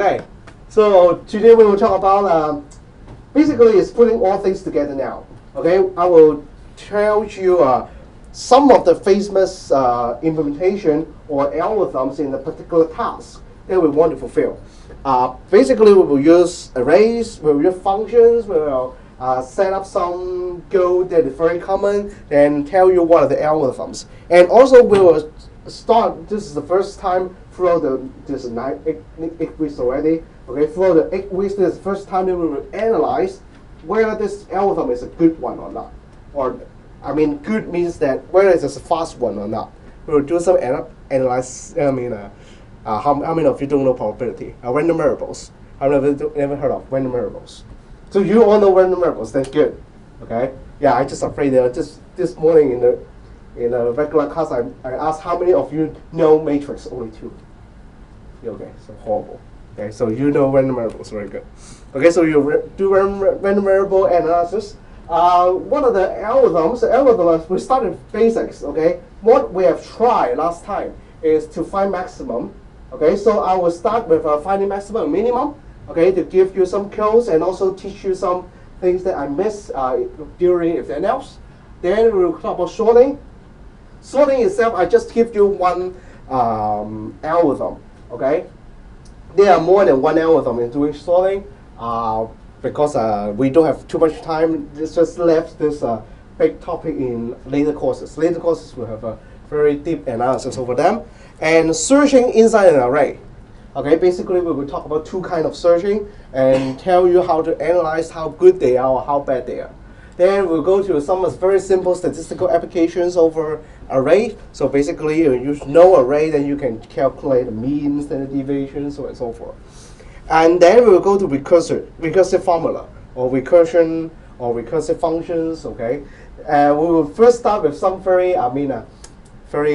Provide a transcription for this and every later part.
Okay, so today we will talk about basically it's putting all things together now. Okay, I will tell you some of the famous implementation or algorithms in a particular task that we want to fulfill. Basically, we will use arrays, we will use functions, we will set up some code that is very common, and tell you what are the algorithms. And also, we will start. This is the first time throughout this 8 weeks already. Okay, throughout the 8 weeks, this is the first time that we will analyze whether this algorithm is a good one or not. Or, I mean, good means that whether it's a fast one or not. We will do some analyze. I mean, how many of you don't know probability? Random variables. I've never heard of random variables. So you all know random variables. That's good. Okay. Yeah, I just afraid that just this morning in a regular class, I asked how many of you know matrix. Only 2. Okay, so horrible. Okay, so you know random variables. Very good. Okay, so you do random variable analysis. What are the algorithms? The algorithms, we started with basics. Okay, what we have tried last time is to find maximum. Okay, so I will start with finding maximum and minimum. Okay, to give you some codes and also teach you some things that I missed during everything else. Then we will talk about sorting. Sorting itself, I just give you one algorithm. Okay, there are more than one algorithm in doing sorting because we don't have too much time. This just left this big topic in later courses. Later courses will have a very deep analysis over them. And searching inside an array. Okay, basically we will talk about 2 kinds of searching and tell you how to analyze how good they are or how bad they are. Then we'll go to some very simple statistical applications over array. So basically you use no array, then you can calculate the mean, standard deviation, so on and so forth. And then we'll go to recursive formula or recursion or recursive functions. Okay, we will first start with some very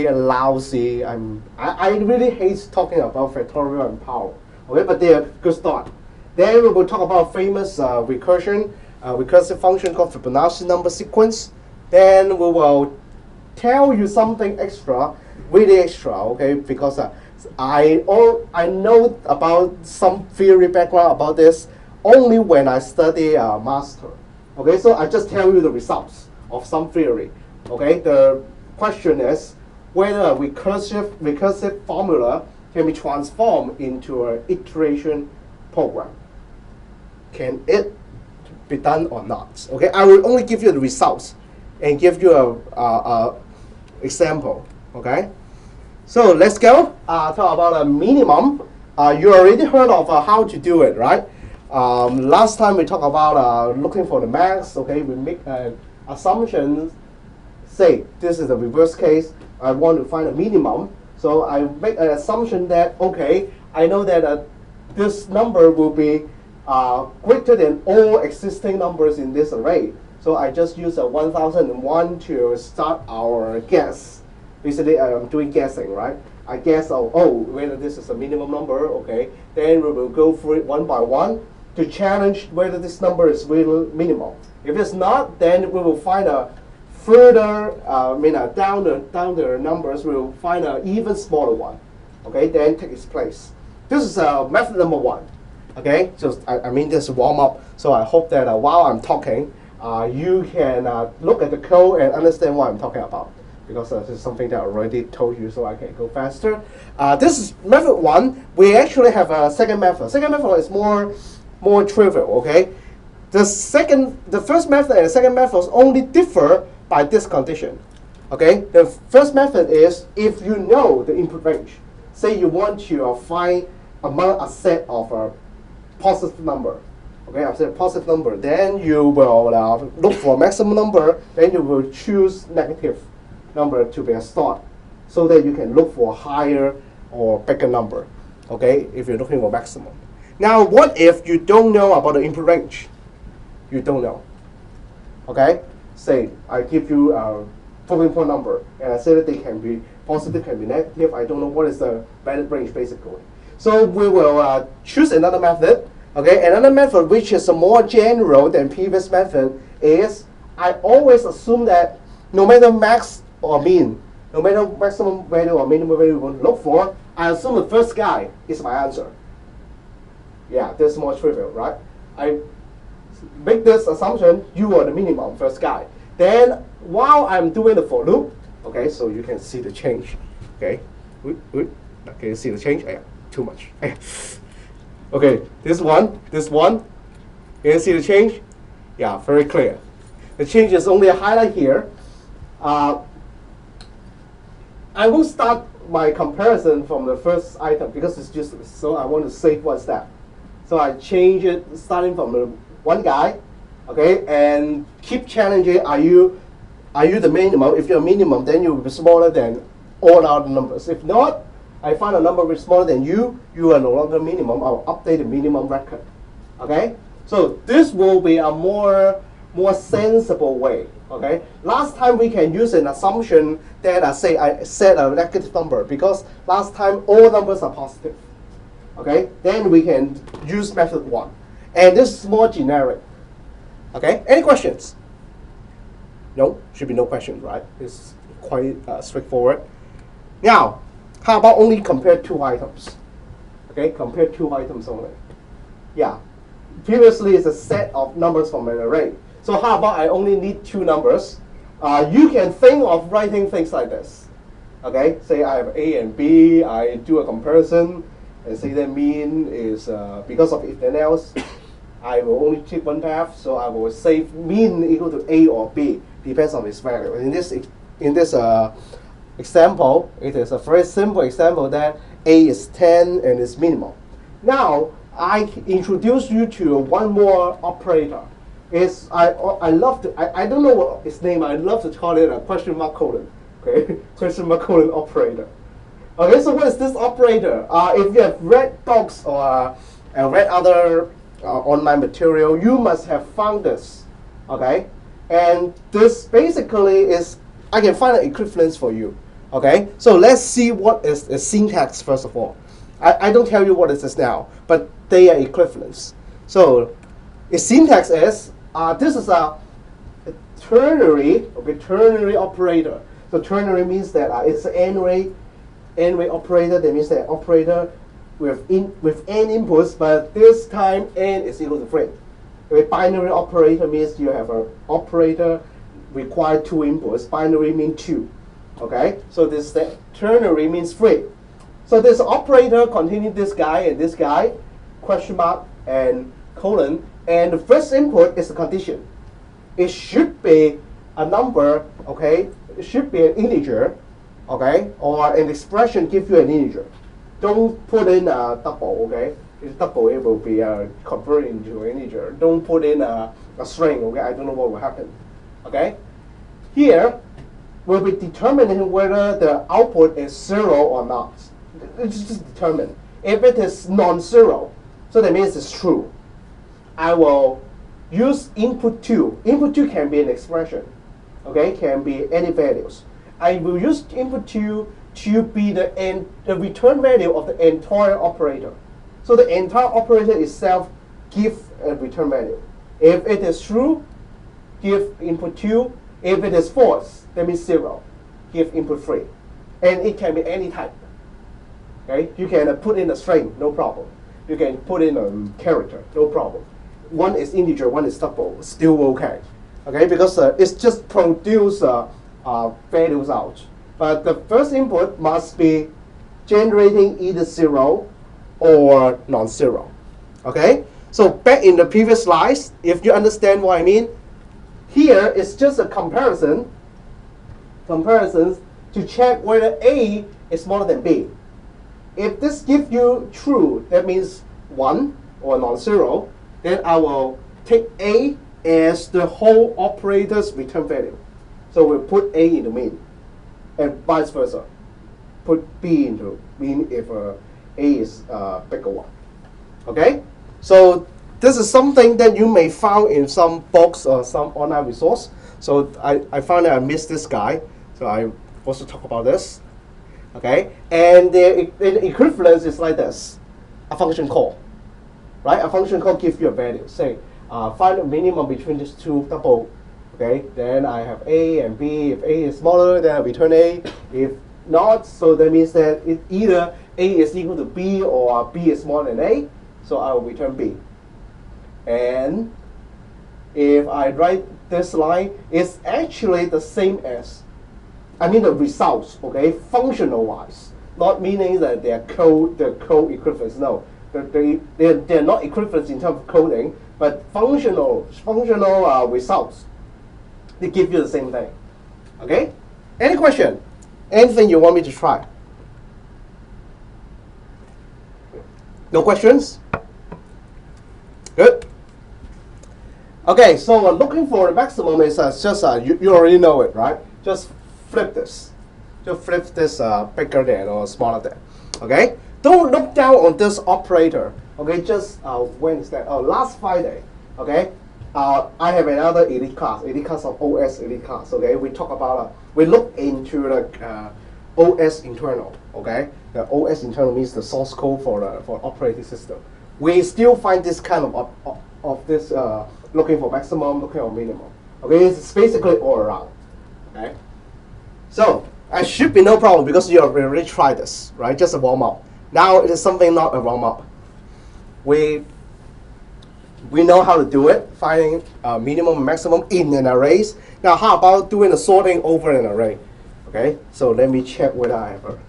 lousy. I really hate talking about factorial and power. Okay, but they are good start. Then we will talk about famous recursive function called Fibonacci number sequence. Then we will tell you something extra, really extra. Okay, because I know about some theory background about this only when I study master. Okay, so I just tell you the results of some theory. Okay, the question is whether a recursive formula can be transformed into an iteration program. Can it be done or not? Okay, I will only give you the results and give you a example. Okay, so let's go. Talk about a minimum. You already heard of how to do it, right? Last time we talked about looking for the max. Okay, we make an assumption. Say this is the reverse case. I want to find a minimum, so I make an assumption that, okay, I know that this number will be greater than all existing numbers in this array. So I just use a 1001 to start our guess. Basically, I'm doing guessing, right? I guess, whether this is a minimum number, okay. Then we will go through it one by one to challenge whether this number is really minimal. If it's not, then we will find a further, down the numbers, we'll find an even smaller one. Okay, then take its place. This is method number 1. Okay, so this is warm up. So I hope that while I'm talking, you can look at the code and understand what I'm talking about, because this is something that I already told you, so I can go faster. This is method 1. We actually have a second method. Second method is more trivial. Okay, the first method and the second method only differ by this condition. Okay, the first method is if you know the input range. Say you want to find among a set of a positive number. Okay, I said positive number. Then you will look for maximum number. Then you will choose negative number to be a start, so that you can look for higher or bigger number. Okay, if you're looking for maximum. Now, what if you don't know about the input range? You don't know. Okay. Say I give you a floating point number, and I say that they can be positive, can be negative. I don't know what is the valid range basically. So we will choose another method. Okay, another method which is more general than previous method is I always assume that no matter max or mean, no matter maximum value or minimum value you want to look for, I assume the first guy is my answer. yeah, this is more trivial, right? I make this assumption, you are the minimum first guy. Then while I'm doing the for loop, okay, so you can see the change. Okay, can you see the change? Yeah, too much. Okay, this one. Can you see the change? Yeah, very clear. The change is only a highlight here. I will start my comparison from the first item because it's just so I want to save one step. So I change it starting from the one guy, okay, and keep challenging. Are you the minimum? If you're minimum, then you will be smaller than all other numbers. If not, I find a number which is smaller than you are no longer minimum. I'll update the minimum record. Okay? So this will be a more sensible way. Okay? Last time we can use an assumption that I set a negative number because last time all numbers are positive. Okay? Then we can use method 1. And this is more generic. Okay? Any questions? No? Should be no questions, right? It's quite straightforward. Now, how about only compare 2 items? Okay, compare 2 items only. Yeah, previously it's a set of numbers from an array. So how about I only need 2 numbers? You can think of writing things like this. Okay, say I have A and B, I do a comparison, and say the mean is, because of if then else, I will only take one path, so I will say mean equal to A or B, depends on its value. In this example, it is a very simple example that A is 10 and is minimal. Now, I introduce you to one more operator. I don't know what its name, I love to call it a question mark colon. Okay, question mark colon operator. Okay, so what is this operator? If you have read books or read other online material, you must have found this. Okay, and this basically is, I can find an equivalence for you. Okay, so let's see what is the syntax first of all. I don't tell you what is this now, but they are equivalents. So its syntax is, this is a ternary operator. So ternary means that it's an n-way operator. That means that operator with n inputs, but this time n is equal to 3. A binary operator means you have an operator require 2 inputs. Binary means 2. Okay, so this ternary means 3. So this operator contains this guy, question mark and colon, and the first input is a condition. It should be a number, okay? It should be an integer, okay? Or an expression give you an integer. Don't put in a double, okay? If double, it will be converted into an integer. Don't put in a string, okay? I don't know what will happen, okay? Here, we'll be determining whether the output is 0 or not. It's just determined. If it is non-zero, so that means it's true, I will use input 2. Input 2 can be an expression, okay? Can be any values. I will use input 2 to be the return value of the entire operator. So the entire operator itself gives a return value. If it is true, give input 2. If it is false, that means 0. Give input 3. And it can be any type. Okay? You can put in a string, no problem. You can put in a character, no problem. One is integer, one is double, still okay. Okay? Because it's just produce values out. But the first input must be generating either 0 or non-zero. Okay? So back in the previous slides, if you understand what I mean, here is just a comparisons to check whether A is smaller than B. If this gives you true, that means 1 or non-zero, then I will take A as the whole operator's return value. So we'll put A into mean, and vice versa. Put B into mean if A is bigger one. Okay? So this is something that you may find in some books or some online resource. So I found that I missed this guy. So I also talk about this. Okay? And the equivalence is like this. A function call. Right? A function call gives you a value. Say, find a minimum between these two double. Okay? Then I have A and B. If A is smaller, then I return A. If not, so that means that either A is equal to B or B is smaller than A. so I will return B. And if I write this line, it's actually the same as, I mean the results, okay, functional wise, not meaning that they're code equivalents. No, they're not equivalent in terms of coding, but functional results, they give you the same thing. Okay? Any question? Anything you want me to try? No questions? Good. Okay, so looking for the maximum is just, you already know it, right? Just flip this. Just flip this bigger than or smaller than. Okay? Don't look down on this operator. Okay, just when is that? Oh, last Friday. Okay? I have another elite class of OS elite class. Okay, we talk about we look into the OS internal. Okay, the OS internal means the source code for operating system. We still find this kind of this looking for maximum, looking for minimum. Okay, it's basically all around. Okay, so I should be no problem because you have already tried this, right? Just a warm up. Now it is something not a warm up. We know how to do it, finding minimum and maximum in an array. Now, how about doing the sorting over an array? Okay, so let me check whether I have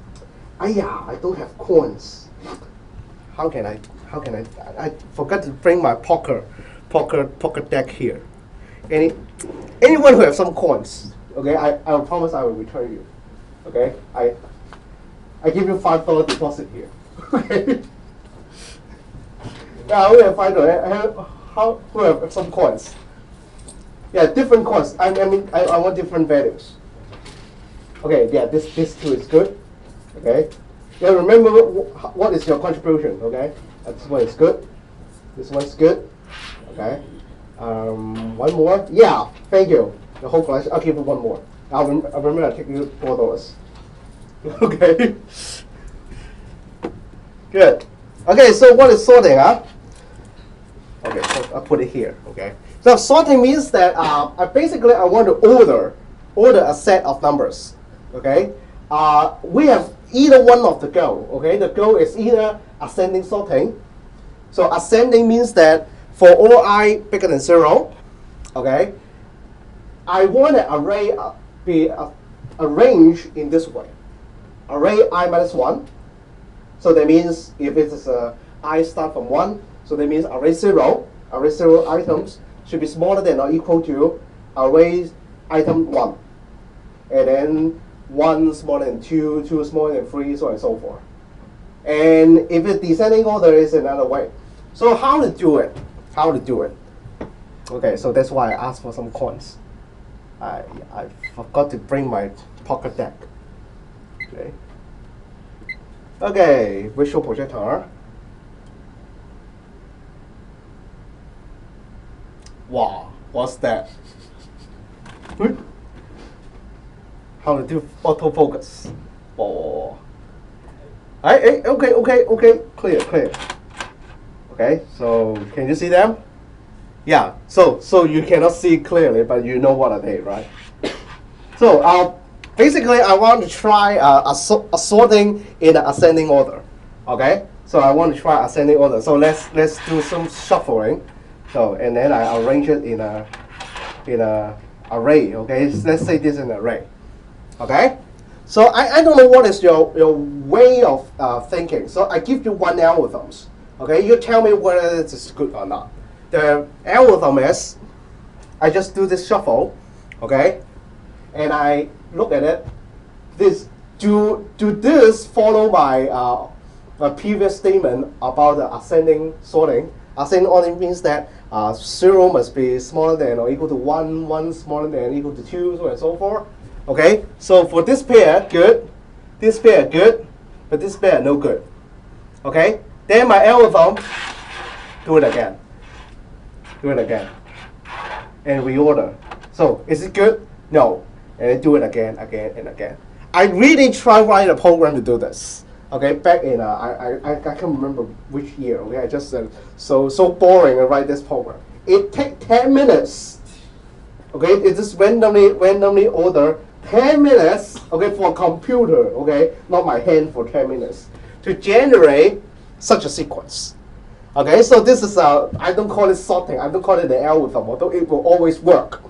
I don't have coins. How can I? I forgot to bring my poker deck here. Anyone who have some coins? Okay, I will promise I will return you. Okay, I give you $5 deposit here. Okay. Yeah, we have $5. Who have some coins? Yeah, different coins. I mean, I want different values. Okay, yeah, this too is good. Okay. Yeah, remember what is your contribution? Okay, this one is good. This one's good. Okay. One more. Yeah, thank you. The whole collection. I'll give you one more. I remember I take you $4. Okay. Good. Okay, so what is sorting, huh? Okay, so I'll put it here. Okay. So sorting means that I want to order a set of numbers. Okay. We have either one of the goal. Okay. The goal is either ascending sorting. So ascending means that for all I bigger than 0, okay, I want an array be arranged in this way. Array I minus 1. So that means if it is I start from 1, so that means array 0 items should be smaller than or equal to array item 1. And then 1 smaller than 2, 2 smaller than 3, so on and so forth. And if it's descending order, is another way. So how to do it? Okay, so that's why I asked for some coins. I forgot to bring my pocket deck. Okay, visual projector. Wow, what's that? How to do autofocus? Oh. Okay, clear. Okay, so can you see them? Yeah, so you cannot see clearly, but you know what are they, right? So basically, I want to try a sorting in an ascending order. Okay, so I want to try ascending order. So let's do some shuffling. So and then I arrange it in a array. Okay, let's say this is an array. Okay, so I don't know what is your way of thinking. So I give you one algorithms. Okay, you tell me whether this is good or not. The algorithm is I just do this shuffle. Okay, and I look at it. Do this follow my previous statement about the ascending sorting? Ascending sorting means that 0 must be smaller than or equal to 1, 1 smaller than or equal to 2, so on and so forth. Okay, so for this pair, good. This pair, good. But this pair, no good. Okay, then my algorithm, do it again. And reorder. So, is it good? No. And then do it again. I really try write a program to do this. Okay, back in I can't remember which year. Okay, I just so boring to write this program. It takes 10 minutes. Okay, it just randomly order 10 minutes. Okay, for a computer. Okay, not my hand for 10 minutes to generate such a sequence. Okay, so this is I don't call it sorting. I don't call it the algorithm, although it will always work.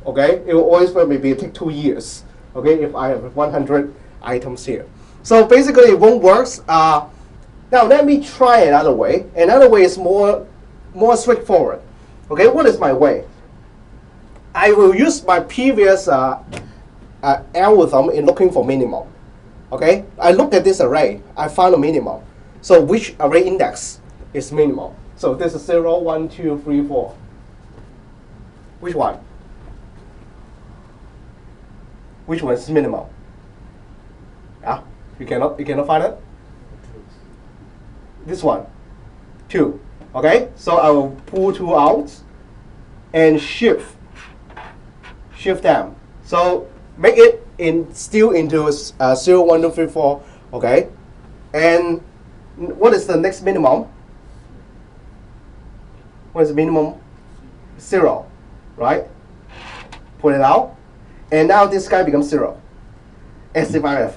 Okay, it will always work. Maybe it take 2 years. Okay, if I have 100 items here. So basically, it won't work. Now let me try another way. Another way is more straightforward. Okay, what is my way? I will use my previous algorithm in looking for minimum. Okay, I look at this array. I found a minimum. So which array index is minimum? So this is 0, 1, 2, 3, 4. Which one? Which one is minimum? Yeah, you cannot find it. This one, 2. Okay, so I will pull 2 out and shift them. So make it still into 0, 1, 2, 3, 4. Okay, and what is the next minimum? What is the minimum? 0, right? Put it out, and now this guy becomes 0. As if I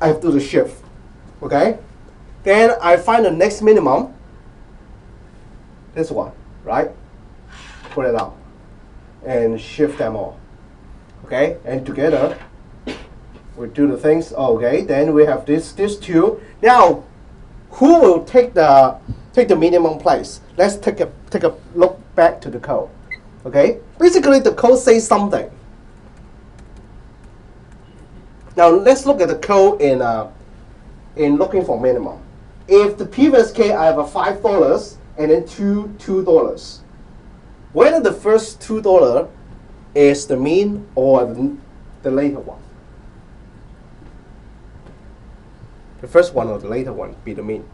have to do the shift. Okay, then I find the next minimum. This one, right? Put it out and shift them all. Okay, and together we do the things. Okay, then we have these 2. Now, who will take the minimum place? Let's take a look back to the code. Okay, basically the code says something. Now let's look at the code in looking for minimum. If the previous case I have a $5 and then $2, whether the first $2 is the mean or the later one. The first one or the later one be the mean.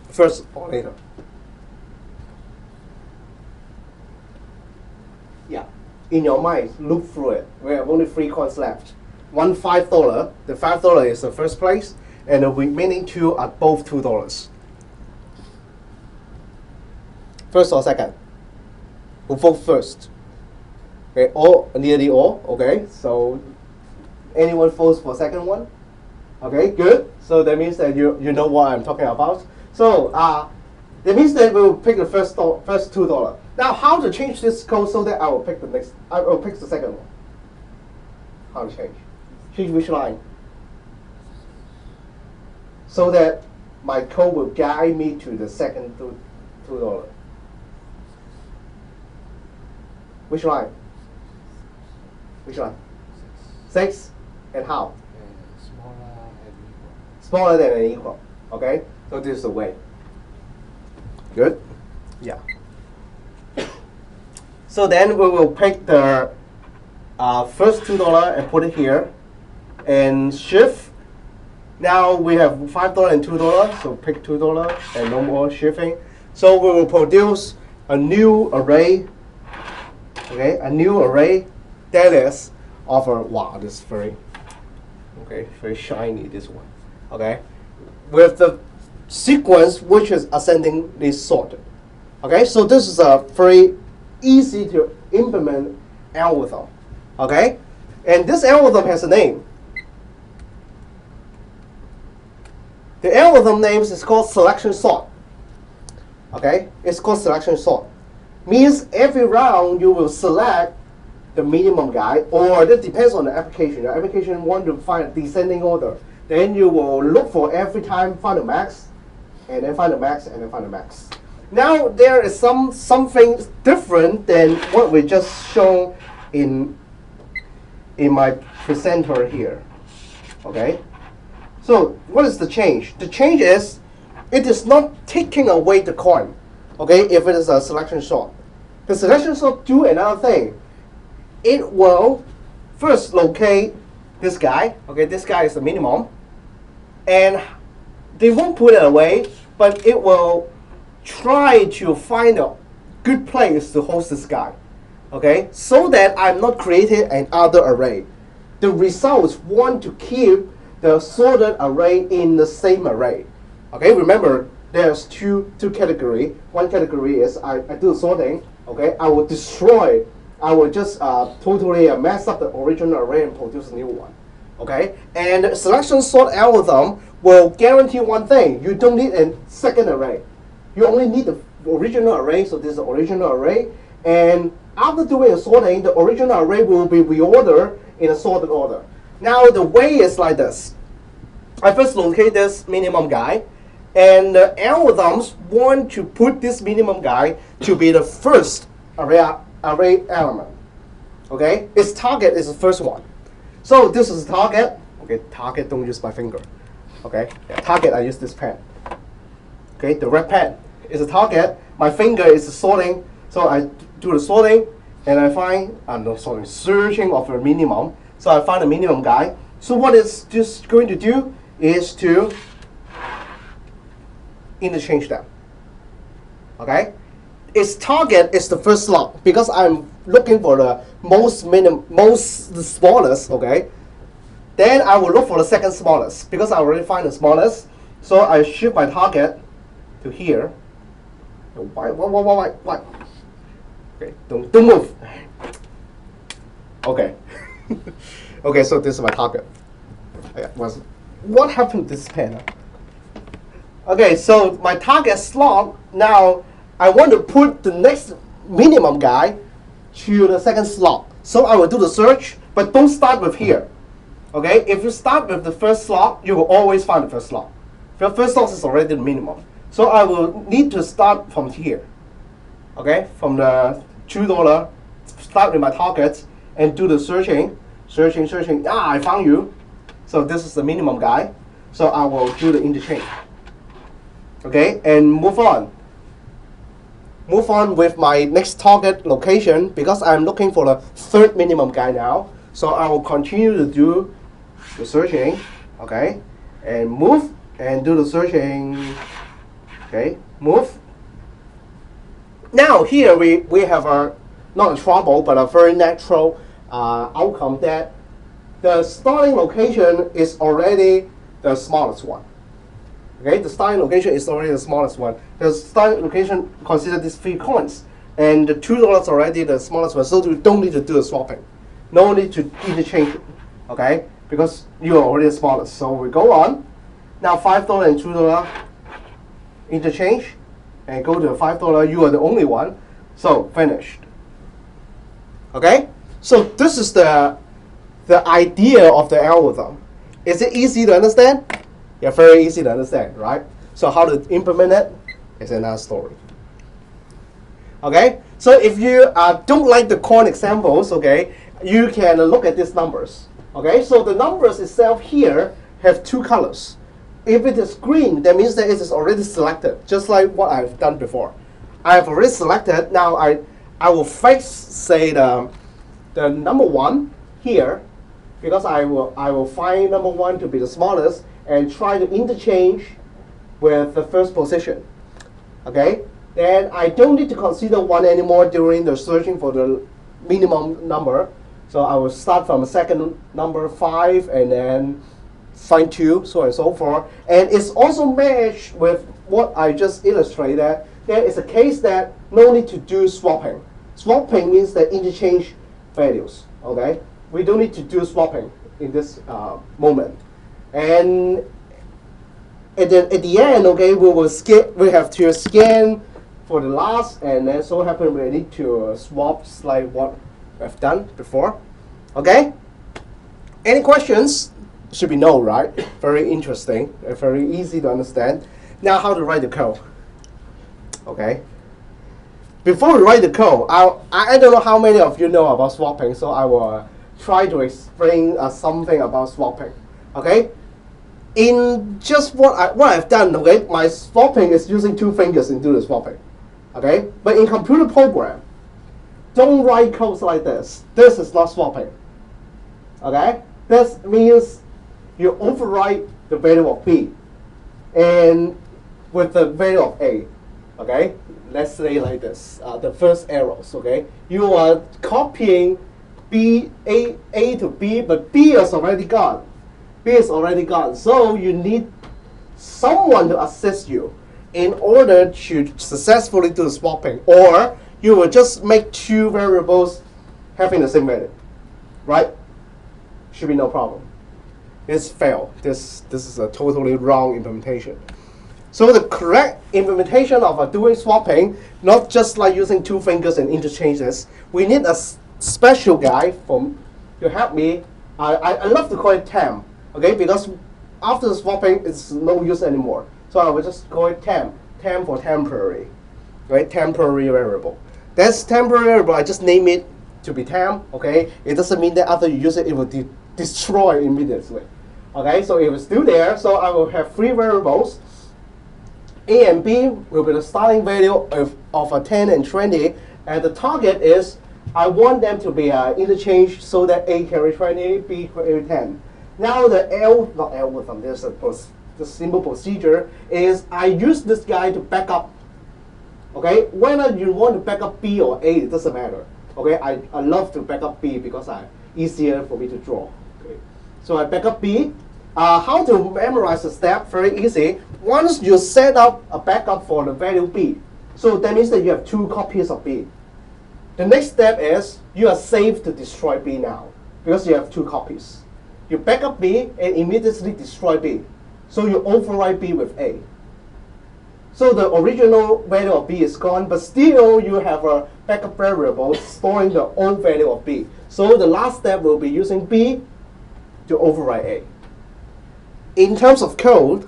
First or later. Yeah. In your mind, look through it. We have only 3 coins left. One $5. The $5 is the first place, and the remaining 2 are both $2. First or second? Who vote first? Okay, all, nearly all. Okay, so anyone votes for second one? Okay, good. So that means that you know what I'm talking about. So that means that we'll pick the first $2. Now, how to change this code so that I will pick the second one? How to change? Change which line? So that my code will guide me to the second $2. Which line? Which line? 6. And how? Smaller than and equal. Okay? So this is the way. Good? Yeah. So then we will pick the first $2 and put it here. And shift. Now we have $5 and $2. So pick $2 and no more shifting. So we will produce a new array. Okay, a new array that is of a, wow, this is very shiny, this one. Okay, with the sequence which is ascendingly sorted. Okay, so this is a very easy to implement algorithm. Okay, and this algorithm has a name. The algorithm name is called selection sort. Okay, it's called selection sort. Means every round you will select the minimum guy, or that depends on the application. The application want to find a descending order. Then you will look for every time find the max, and then find the max, and then find the max. Now there is something different than what we just shown in my presenter here. Okay. So what is the change? The change is it is not taking away the coin. Okay, if it is a selection sort. The selection sort do another thing. It will first locate this guy. Okay, this guy is the minimum. And they won't put it away, but it will try to find a good place to host this guy. Okay, so that I'm not creating another array. The results want to keep the sorted array in the same array. Okay, remember, there's two categories. One category is I do sorting. Okay, I will destroy. I will just totally mess up the original array and produce a new one. Okay, and the selection sort algorithm will guarantee one thing: you don't need a second array. You only need the original array. So this is the original array, and after doing a sorting, the original array will be reordered in a sorted order. Now the way is like this. I first locate this minimum guy, and the algorithms want to put this minimum guy to be the first array element. Okay, its target is the first one. So this is the target. Okay, target, don't use my finger. Okay, yeah, target, I use this pen. Okay, the red pen is a target. My finger is the sorting. So I do the sorting, and I find, searching of a minimum. So I find a minimum guy. So what it's just going to do is to interchange them. Okay, its target is the first slot because I'm looking for the the smallest. Okay, then I will look for the second smallest because I already find the smallest. So I shift my target to here. Why? Okay, don't move. Okay. Okay, so this is my target. What happened to this pen? Okay, so my target slot, now I want to put the next minimum guy to the second slot. So I will do the search, but don't start with here. Okay, if you start with the first slot, you will always find the first slot. The first slot is already the minimum. So I will need to start from here. Okay, from the $2, start with my target and do the searching. Ah, I found you. So this is the minimum guy. So I will do the interchange. Okay, and move on. Move on with my next target location because I'm looking for the third minimum guy now. So I will continue to do the searching. Okay, and move and do the searching. Okay, move. Now here we have a not a trouble but a very natural outcome that the starting location is already the smallest one. Okay, the starting location is already the smallest one. The starting location considers these 3 coins, and the $2 is already the smallest one. So we don't need to do the swapping. No need to interchange it. Okay, because you are already the smallest. So we go on. Now $5 and $2 interchange, and go to the $5. You are the only one. So finished. Okay, so this is the idea of the algorithm. Is it easy to understand? Yeah, very easy to understand, right? So how to implement it is another story. Okay, so if you don't like the coin examples, okay, you can look at these numbers. Okay, so the numbers itself here have 2 colors. If it is green, that means that it is already selected, just like what I've done before. I have already selected. Now I will fix, say, the number 1 here, because I will find number 1 to be the smallest and try to interchange with the first position. Okay, then I don't need to consider 1 anymore during the searching for the minimum number. So I will start from a second number 5 and then find 2, so on and so forth. And it's also matched with what I just illustrated. There is a case that no need to do swapping. Swapping means that interchange values. Okay, we don't need to do swapping in this moment. And at the end, okay, we have to scan for the last, and then so happen we need to swap like what we've done before. Okay? Any questions? Should be no, right? Very interesting, very easy to understand. Now how to write the code. Okay. Before we write the code, I don't know how many of you know about swapping, so I will try to explain something about swapping. Okay. In just what I've done, okay, my swapping is using 2 fingers and do the swapping. Okay, but in computer program, don't write codes like this. This is not swapping. Okay, this means you overwrite the value of B and with the value of A. Okay, let's say like this, the first arrows. Okay, you are copying A to B, but B is already gone. B is already gone. So you need someone to assist you in order to successfully do the swapping, or you will just make 2 variables having the same value, right? Should be no problem. It's failed. This is a totally wrong implementation. So the correct implementation of doing swapping, not just like using two fingers and interchanges, we need a special guy to help me. I love to call it temp, okay? Because after the swapping, it's no use anymore. So I will just call it temp for temporary, right? Temporary variable. That's temporary variable. I just name it to be temp, okay? It doesn't mean that after you use it, it will destroy immediately, okay? So it was still there. So I will have three variables. A and B will be the starting value of a 10 and 20, and the target is I want them to be interchanged so that A carry 20, B carry 10. Now the algorithm, there's the simple procedure is I use this guy to back up. Okay, whether you want to back up B or A, it doesn't matter. Okay, I love to back up B because it's easier for me to draw. Okay, so I back up B. How to memorize the step? Very easy. Once you set up a backup for the value B, so that means that you have two copies of B. The next step is you are safe to destroy B now because you have two copies. You back up B and immediately destroy B. So you overwrite B with A. So the original value of B is gone, but still you have a backup variable storing the old value of B. So the last step will be using B to overwrite A. In terms of code,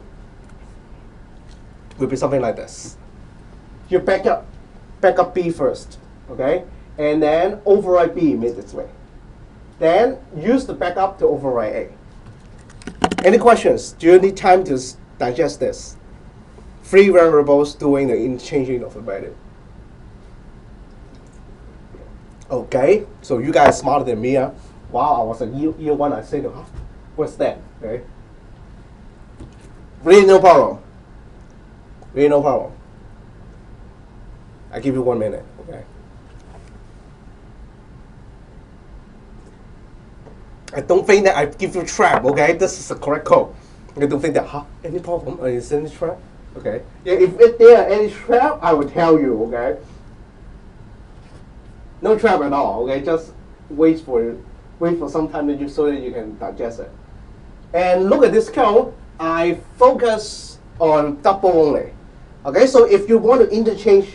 will be something like this. You back up B first, okay? And then overwrite B immediately. Then use the backup to overwrite A. Any questions? Do you need time to digest this? Three variables doing the interchanging of the value. Okay, so you guys smarter than me. Wow, I was in year one, I said, huh? What's that? Okay. Really no problem. Really no problem. I give you 1 minute, okay? I don't think that I give you trap, okay? This is the correct code. I don't think that, any problem? Is there any trap? Okay. Yeah, if there are any trap, I will tell you, okay? No trap at all, okay? Just wait for some time so that you can digest it. And look at this code. I focus on double only. Okay, so if you want to interchange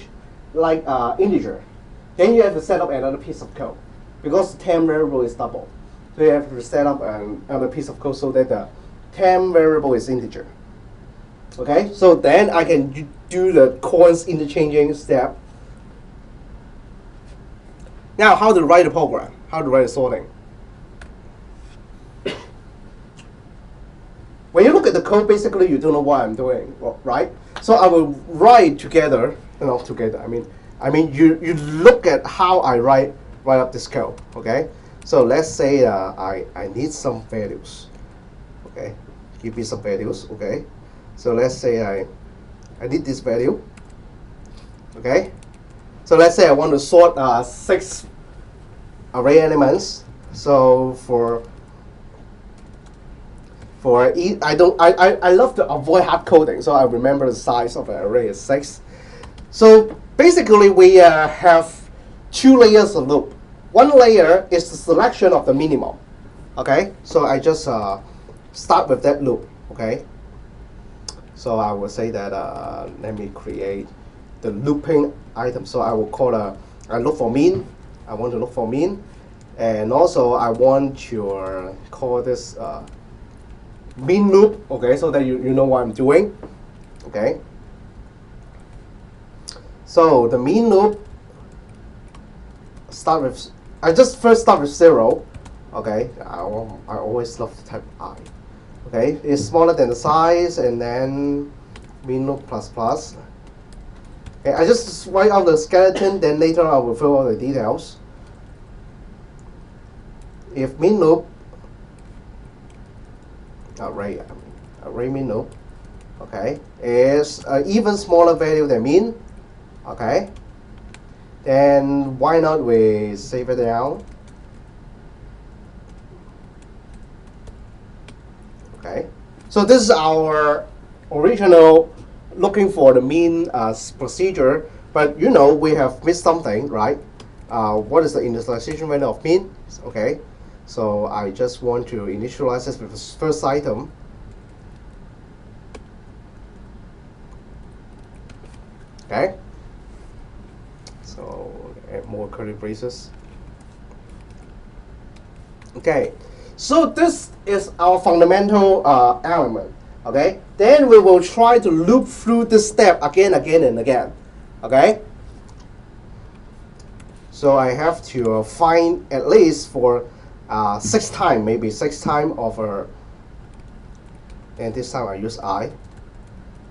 like integer, then you have to set up another piece of code because the temp variable is double. So you have to set up another piece of code so that the temp variable is integer. Okay, so then I can do the coins interchanging step. Now, how to write a program? How to write a sorting? When you look at the code, basically you don't know what I'm doing, right? So I will write together, not together. I mean you look at how I write up this code, okay? So let's say I need some values, okay? Give me some values, okay? So let's say I need this value, okay? So let's say I want to sort 6 array elements. So I love to avoid hard coding, so I remember the size of an array is 6. So basically we have 2 layers of loop. One layer is the selection of the minimum. Okay, so I just start with that loop. Okay, so I will say that let me create the looping item. So I will call I look for mean. I want to look for mean, and also I want to call this mean loop. Okay, so that you know what I'm doing. Okay, so the mean loop start with. I just first start with 0. Okay, I always love to type I. Okay, it's smaller than the size, and then mean loop plus. Okay, I just write out the skeleton, then later I will fill out the details. If mean loop array mean loop, okay, is an even smaller value than mean, okay, then why not we save it down? Okay, so this is our original looking for the mean procedure, but you know we have missed something, right? What is the initialization value of mean? Okay, So I just want to initialize this with the first item. Okay. So add more curly braces. Okay. So this is our fundamental element. Okay. Then we will try to loop through this step again, and again. Okay. So I have to find at least for 6 times, maybe 6 times of and this time I use I.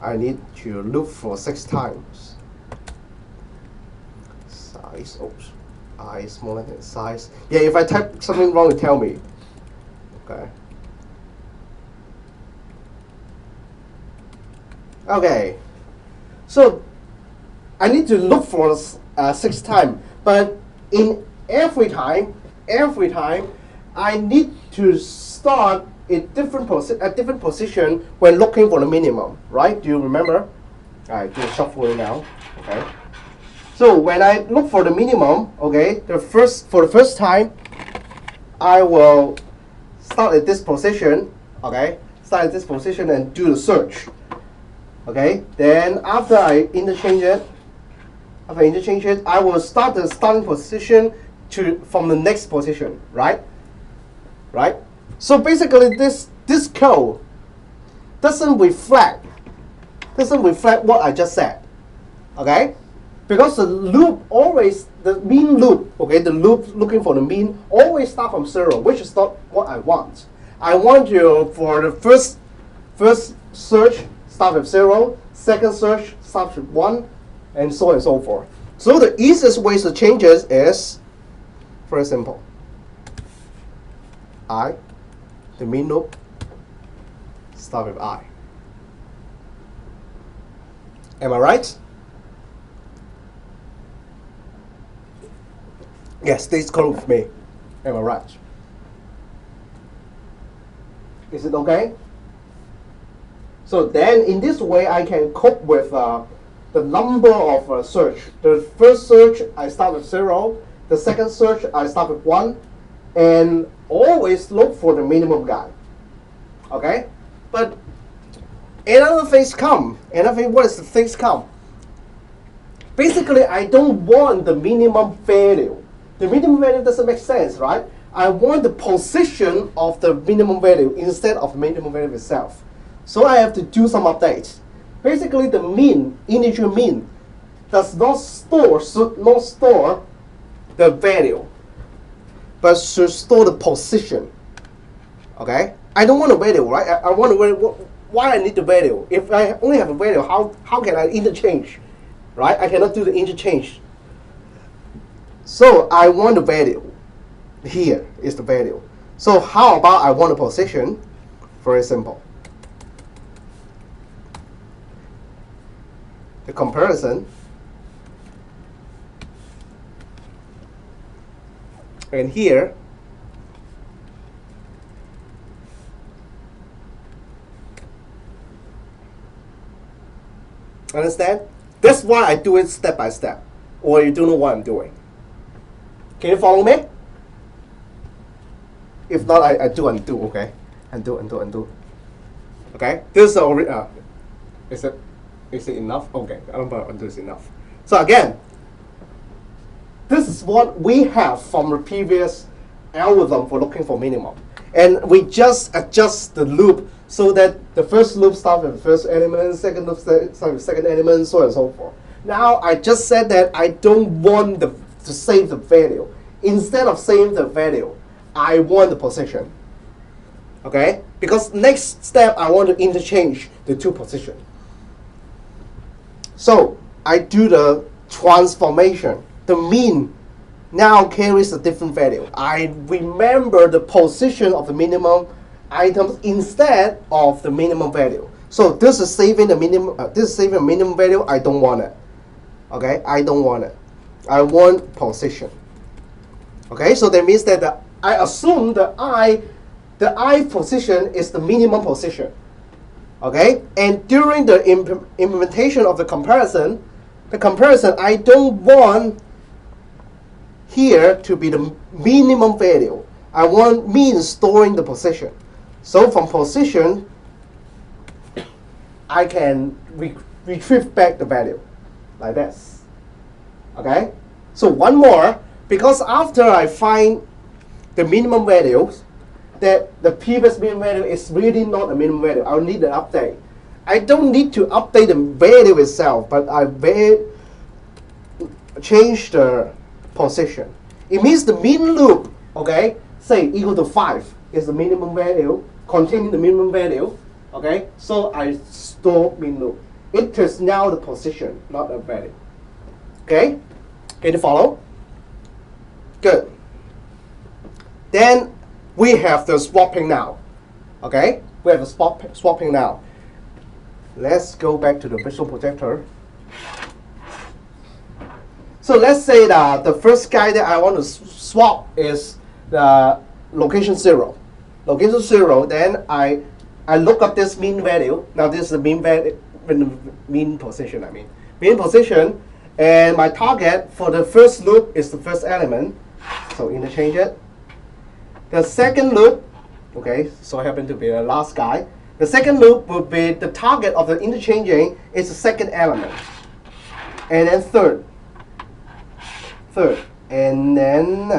I need to loop for 6 times. Size, oops, I smaller than size. Yeah, if I type something wrong, tell me. Okay. Okay. So I need to look for 6 times, but in every time, I need to start a different position when looking for the minimum, right? Do you remember? I do shuffling now. Okay. So when I look for the minimum, okay, for the first time, I will start at this position. Okay, start at this position and do the search. Okay. Then after I interchange it, I will start the starting position from the next position, right? Right. So basically, this code doesn't reflect what I just said. Okay, because the loop always, the mean loop, okay, the loop looking for the mean always start from 0, which is not what I want. I want you for the first search start with 0, second search start with 1, and so on and so forth. So the easiest way to change this is very simple. The mean loop, start with I. Am I right? Yes, this code with me. Am I right? Is it okay? So then in this way I can cope with the number of search. The first search I start with 0, the second search I start with 1, and always look for the minimum guy. Okay? But another things come. What is the things come? Basically, I don't want the minimum value. The minimum value doesn't make sense, right? I want the position of the minimum value instead of the minimum value itself. So I have to do some updates. Basically, the mean, integer mean, should not store the value, but should store the position. Okay? I don't want a value, right? I want a value. Why I need the value? If I only have a value, how can I interchange? Right? I cannot do the interchange. So I want the value. Here is the value. So how about I want a position? Very simple. The comparison. And here, understand? That's why I do it step by step, or you don't know what I'm doing. Can you follow me? If not, I do undo, okay? Undo. Okay? This is it enough? Okay, I don't know if undo is enough. So again, this is what we have from the previous algorithm for looking for minimum. And we just adjust the loop so that the first loop starts with the first element, second loop starts with the second element, so on and so forth. Now, I just said that I don't want to save the value. Instead of saving the value, I want the position. Okay? Because next step, I want to interchange the two positions. So, I do the transformation. The mean now carries a different value. I remember the position of the minimum items instead of the minimum value. So this is saving the minimum. This is saving the minimum value. I don't want it. Okay, I don't want it. I want position. Okay, so that means that I assume the I position is the minimum position. Okay, and during the implementation of the comparison I don't want here to be the minimum value. I want mean storing the position. So from position, I can retrieve back the value like this. Okay? So one more, because after I find the minimum values, that the previous minimum value is really not a minimum value. I'll need an update. I don't need to update the value itself, but I change the position. It means the mean loop, okay, say equal to 5 is the minimum value, containing the minimum value, okay? So I store mean loop. It is now the position, not a value. Okay? Can you follow? Good. Then we have the swapping now. Okay? We have the swapping now. Let's go back to the visual projector. So let's say that the first guy that I want to swap is the location 0. Location 0, then I look up this mean value. Now this is the mean value, mean position, I mean. Mean position, and my target for the first loop is the first element. So interchange it. The second loop, okay, so happen to be the last guy. The second loop will be the target of the interchanging is the second element. And then third. And then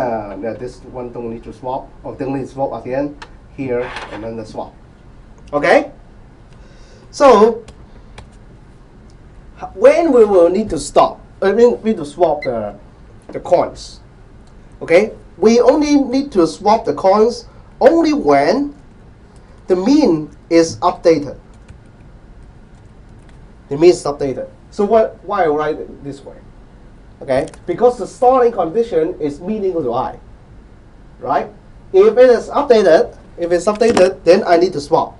this one don't need to swap, or don't need to swap again, here, and then the swap. Okay? So, when we will need to stop, we need to swap the coins. Okay? We only need to swap the coins only when the mean is updated. The mean is updated. So why I write it this way? Okay? Because the starting condition is mean equal to I. Right? If it is updated, then I need to swap.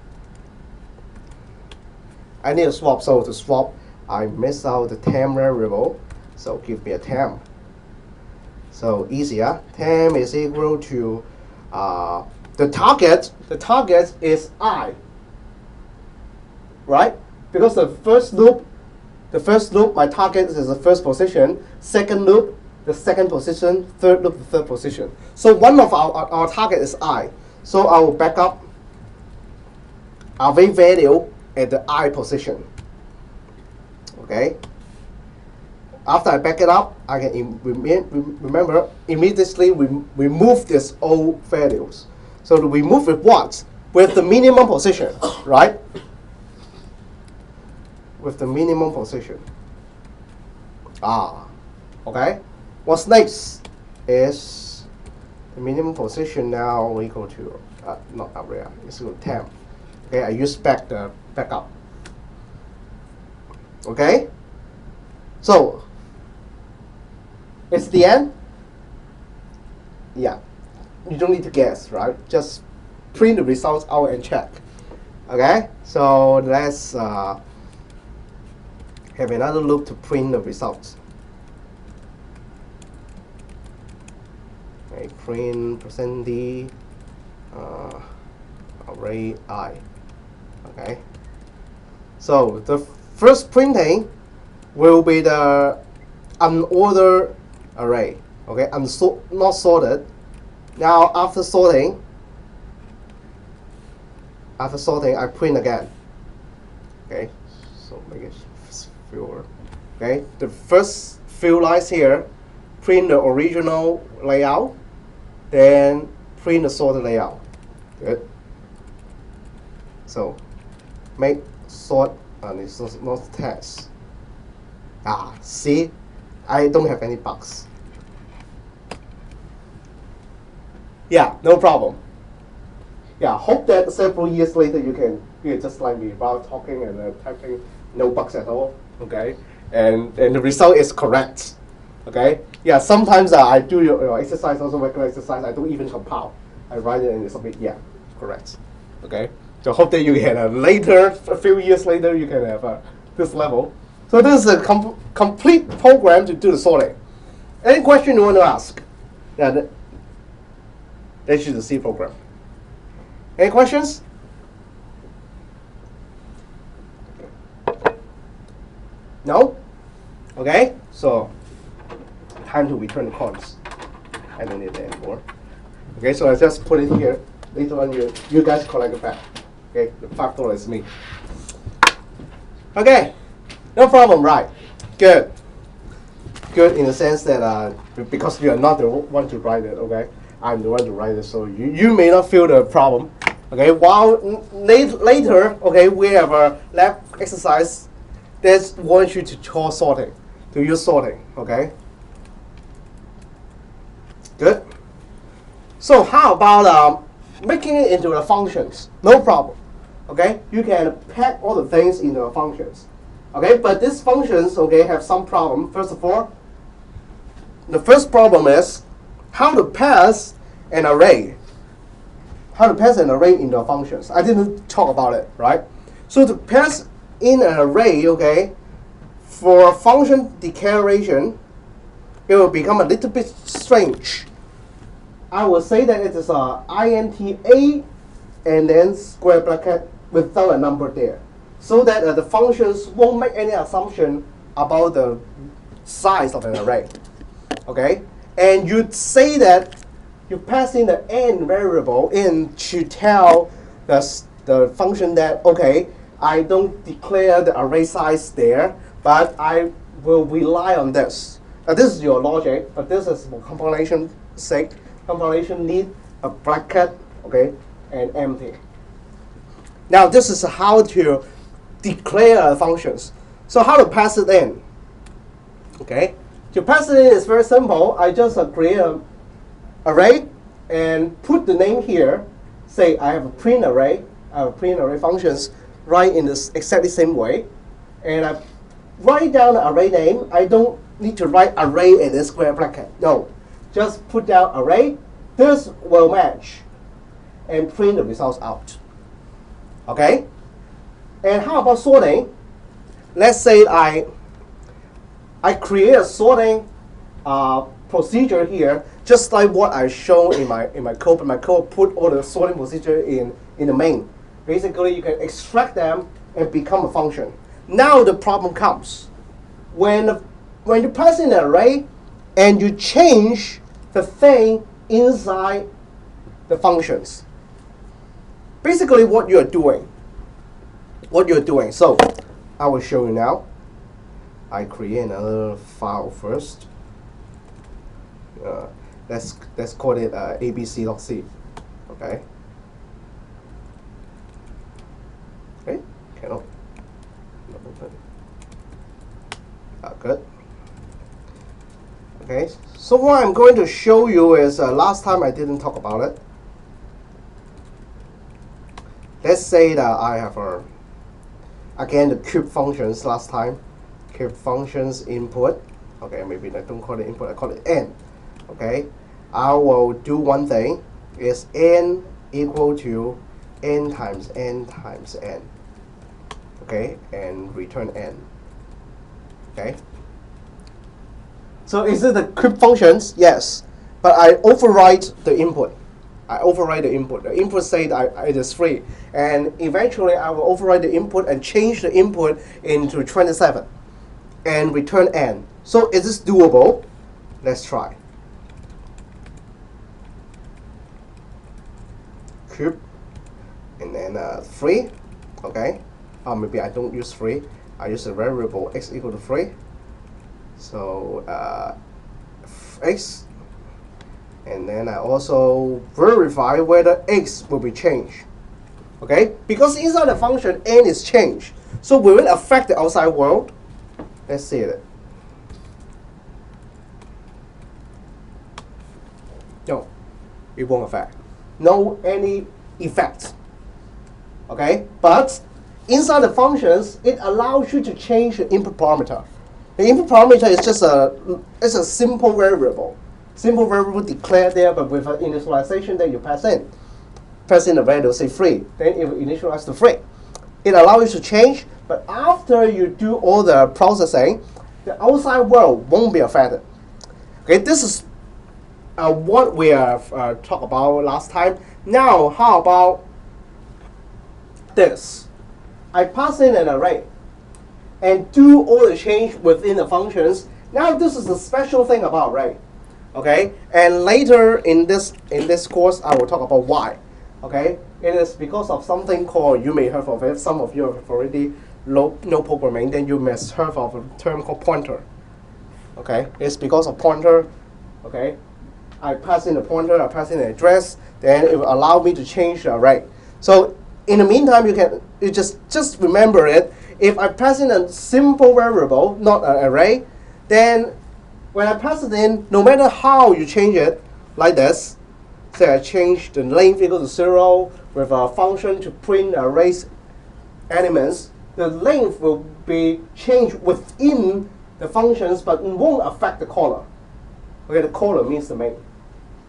I need to swap. So to swap, I miss out the temp variable. So give me a temp. So easier. Temp is equal to the target. The target is I. Right? Because the first loop, my target is the first position. Second loop, the second position. Third loop, the third position. So one of our target is I. So I will back up our value at the I position. Okay. After I back it up, I can remember immediately remove these old values. So to remove with what? With the minimum position, right? With the minimum position. Okay. What's next is the minimum position now equal to not area, it's equal to temp. Okay, I use backup. Okay. So it's the end. Yeah. You don't need to guess, right? Just print the results out and check. Okay. So let's have another loop to print the results. Okay, print %d array I. Okay. So the first printing will be the unordered array. Okay, not sorted. Now after sorting, I print again. Okay, so make it fewer. Okay, the first few lines here, print the original layout, then print the sorted layout. Good. So make sort, and it's not test. See, I don't have any bugs. Yeah, no problem. Yeah, hope that several years later you can just like me, while talking and typing, no bugs at all. Okay, and the result is correct. Okay. Yeah, sometimes I do your exercise, also regular exercise. I don't even compile. I write it and submit. Yeah, correct. Okay. So hope that you can later, a few years later, you can have this level. So this is a complete program to do the sorting. Any question you want to ask? Yeah, that's just the C program. Any questions? No? Okay, so time to return the coins. I don't need that anymore. Okay, so I just put it here. Later on, you guys collect it back. Okay, the $5 is me. Okay, no problem, right? Good. Good in the sense that because you are not the one to write it, okay? I'm the one to write it, so you may not feel the problem. Okay, while later, okay, we have a lab exercise that wants you to call sorting, to use sorting, okay? Good. So how about making it into the functions? No problem. Okay, you can pack all the things into the functions. Okay, but these functions, okay, have some problem. First of all, the first problem is how to pass an array. How to pass an array into the functions. I didn't talk about it, right? So to pass in an array, okay, for function declaration, it will become a little bit strange. I will say that it is a INTA and then square bracket without a number there, so that the functions won't make any assumption about the size of an array. Okay, and you say that you pass in the n variable in to tell the function that, okay, I don't declare the array size there, but I will rely on this. This is your logic, but this is for compilation sake. Compilation need a bracket, okay, and empty. Now this is how to declare functions. So how to pass it in? Okay, to pass it in is very simple. I just create an array and put the name here. Say I have a print array. I have a print array functions right in this exactly same way, and I write down the array name. I don't need to write array and then square bracket. No, just put down array. This will match, and print the results out. Okay? And how about sorting? Let's say I create a sorting procedure here, just like what I show in my code. But my code put all the sorting procedure in the main. Basically, you can extract them and become a function. Now the problem comes when you pass in an array and you change the thing inside the functions. Basically, what you're doing. So, I will show you now. I create another file first. Let's call it abc.c. Okay. Okay. Cannot. Good. Okay. So what I'm going to show you is last time I didn't talk about it. Let's say that I have again the cube functions last time. Cube functions input. Okay, maybe I don't call it input, I call it n. Okay, I will do one thing, is n equal to n times n times n. Okay, and return n. Okay. So is it the cube functions? Yes, but I overwrite the input. The input say that it is 3, and eventually I will override the input and change the input into 27 and return n. So is this doable? Let's try. Cube and then 3. Okay. Maybe I don't use 3. I use a variable x equal to 3. So x. And then I also verify whether x will be changed. Okay? Because inside the function, n is changed. So will it affect the outside world? Let's see it. No, it won't affect. No any effect. Okay? But inside the functions, it allows you to change the input parameter. The input parameter is just a simple variable. Simple variable declared there, but with an initialization that you pass in. Pass in a value, say 3. Then it will initialize to 3. It allows you to change, but after you do all the processing, the outside world won't be affected. Okay, this is what we have talked about last time. Now, how about this? I pass in an array and do all the change within the functions. Now, this is the special thing about array. Okay, and later in this course, I will talk about why. Okay, it is because of something called, you may have heard of it. Some of you have already know programming, then you must have heard of a term called pointer. Okay, it's because of pointer. Okay, I pass in a pointer, I pass in an address, then it will allow me to change the array. So in the meantime, you just remember it. If I pass in a simple variable, not an array, then when I pass it in, no matter how you change it, like this, say I change the length equal to 0 with a function to print arrays elements, the length will be changed within the functions, but it won't affect the caller. Okay, the caller means the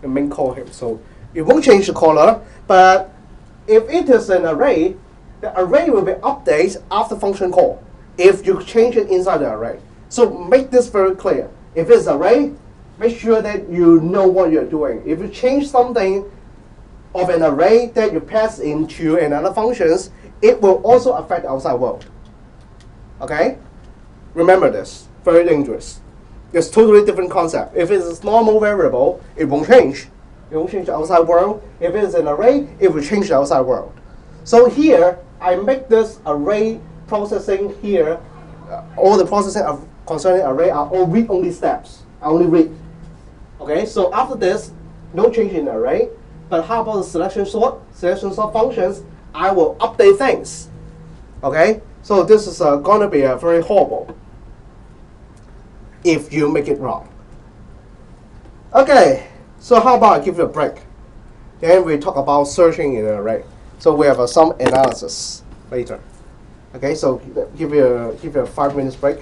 main call here. So it won't change the caller, but if it is an array, the array will be updated after function call if you change it inside the array. So make this very clear. If it's an array, make sure that you know what you're doing. If you change something of an array that you pass into another functions, it will also affect the outside world. Okay? Remember this. Very dangerous. It's totally different concept. If it's a normal variable, it won't change. It won't change the outside world. If it's an array, it will change the outside world. So here, I make this array processing here. All the processing of concerning array are all read-only steps. I only read. Okay, so after this, no change in the array. But how about the selection sort? Selection sort functions, I will update things. Okay, so this is going to be very horrible if you make it wrong. Okay, so how about I give you a break? Then we talk about searching in an array. So we have some analysis later. Okay, so give you a 5 minutes break.